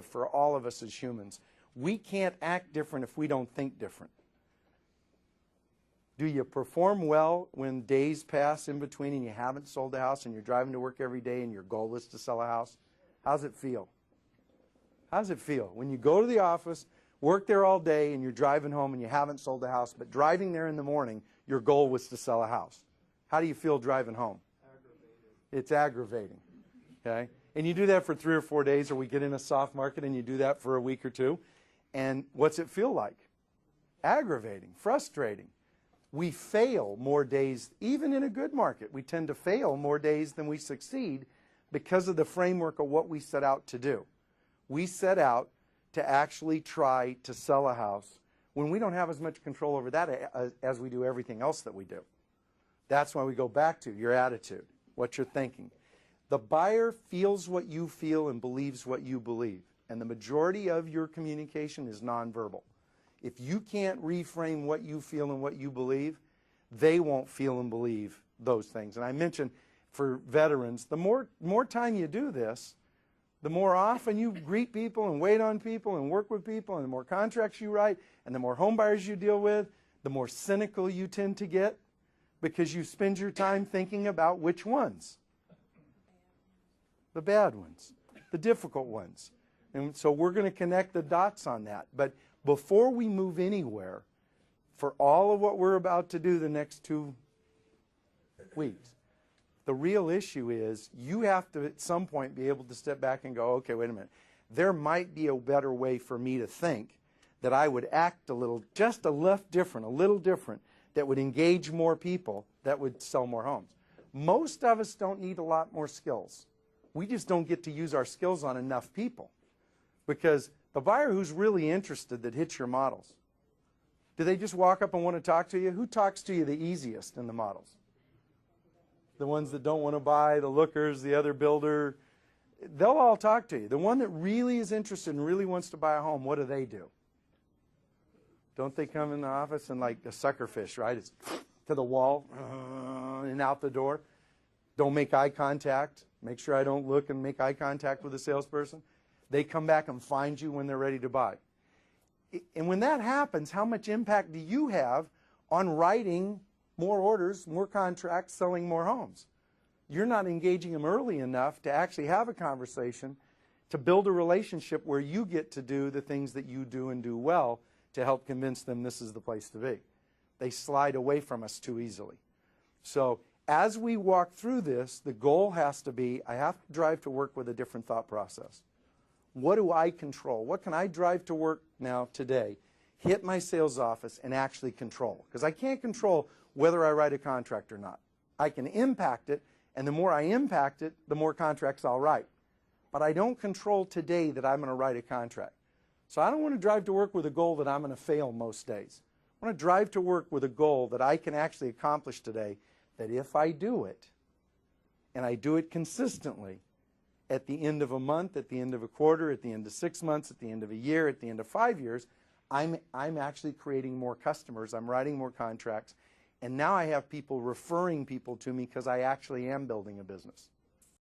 for all of us as humans. We can't act different if we don't think different. Do you perform well when days pass in between and you haven't sold a house and you're driving to work every day and your goal is to sell a house? How's it feel? How's it feel when you go to the office, work there all day, and you're driving home and you haven't sold a house, but driving there in the morning, your goal was to sell a house? How do you feel driving home? Aggravating. It's aggravating. Okay? And you do that for 3 or 4 days, or we get in a soft market and you do that for a week or two. And what's it feel like? Aggravating, frustrating. We fail more days, even in a good market. We tend to fail more days than we succeed because of the framework of what we set out to do. We set out to actually try to sell a house when we don't have as much control over that as we do everything else that we do. That's why we go back to your attitude, what you're thinking. The buyer feels what you feel and believes what you believe. And the majority of your communication is nonverbal. If you can't reframe what you feel and what you believe, they won't feel and believe those things. And I mentioned for veterans, the more time you do this, the more often you greet people and wait on people and work with people, and the more contracts you write and the more home buyers you deal with, the more cynical you tend to get because you spend your time thinking about which ones? The bad ones, the difficult ones. And so we're going to connect the dots on that. But before we move anywhere, for all of what we're about to do the next 2 weeks, the real issue is you have to at some point be able to step back and go, okay, wait a minute. There might be a better way for me to think that I would act a little, just a little different, that would engage more people, that would sell more homes. Most of us don't need a lot more skills. We just don't get to use our skills on enough people. Because the buyer who's really interested that hits your models, do they just walk up and want to talk to you? Who talks to you the easiest in the models? The ones that don't want to buy, the lookers, the other builder, they'll all talk to you. The one that really is interested and really wants to buy a home, what do? Don't they come in the office and like a sucker fish, right? It's to the wall and out the door. Don't make eye contact. Make sure I don't look and make eye contact with the salesperson. They come back and find you when they're ready to buy. And when that happens, how much impact do you have on writing more orders, more contracts, selling more homes? You're not engaging them early enough to actually have a conversation, to build a relationship where you get to do the things that you do and do well to help convince them this is the place to be. They slide away from us too easily. So as we walk through this, the goal has to be, I have to drive to work with a different thought process. What do I control? What can I drive to work now today, hit my sales office, and actually control? Because I can't control whether I write a contract or not. I can impact it, and the more I impact it, the more contracts I'll write. But I don't control today that I'm going to write a contract. So I don't want to drive to work with a goal that I'm going to fail most days. I want to drive to work with a goal that I can actually accomplish today, that if I do it, and I do it consistently, at the end of a month, at the end of a quarter, at the end of 6 months, at the end of a year, at the end of 5 years, I'm actually creating more customers. I'm writing more contracts. And now I have people referring people to me because I actually am building a business.